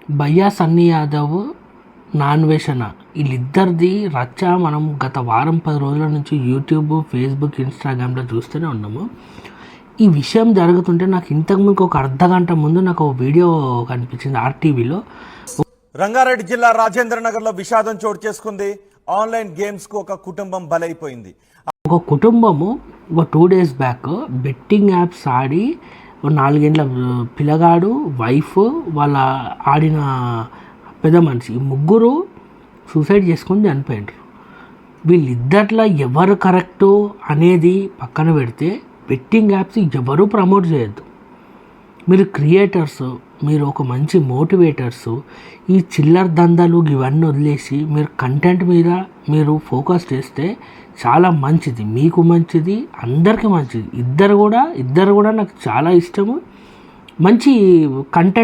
భయ్యా సన్నీ యాదవ్, నాన్వేషణ వీళ్ళిద్దరిది రచ్చ మనం గత వారం 10 రోజుల నుంచి యూట్యూబ్, ఫేస్బుక్, ఇన్స్టాగ్రామ్లో చూస్తూనే ఉన్నాము. ఈ విషయం జరుగుతుంటే నాకు ఇంతకుముందు ఒక అర్ధగంట ముందు నాకు ఒక వీడియో కనిపించింది ఆర్టీవీలో. రంగారెడ్డి జిల్లా రాజేంద్ర నగర్లో విషాదం చోటు చేసుకుంది. ఆన్లైన్ గేమ్స్కు ఒక కుటుంబం బలైపోయింది. ఒక కుటుంబము ఒక 2 days బ్యాక్ బెట్టింగ్ యాప్స్ ఆడి 4 ఏళ్ళ పిల్లగాడు, వైఫ్, వాళ్ళ ఆడిన పెద్ద మనిషి, ఈ ముగ్గురు సూసైడ్ చేసుకొని చనిపోయినారు. వీళ్ళిద్దట్లో ఎవరు కరెక్టు అనేది పక్కన పెడితే బెట్టింగ్ యాప్స్ ఎవరు ప్రమోట్ చేయొద్దు. మీరు క్రియేటర్స్, మీరు ఒక మంచి మోటివేటర్స్, ఈ చిల్లర దందాలు ఇవన్నీ వదిలేసి మీరు కంటెంట్ మీద మీరు ఫోకస్ చేస్తే చాలా మంచిది, మీకు మంచిది, అందరికీ మంచిది. ఇద్దరు కూడా నాకు చాలా ఇష్టము. మంచి కంటెంట్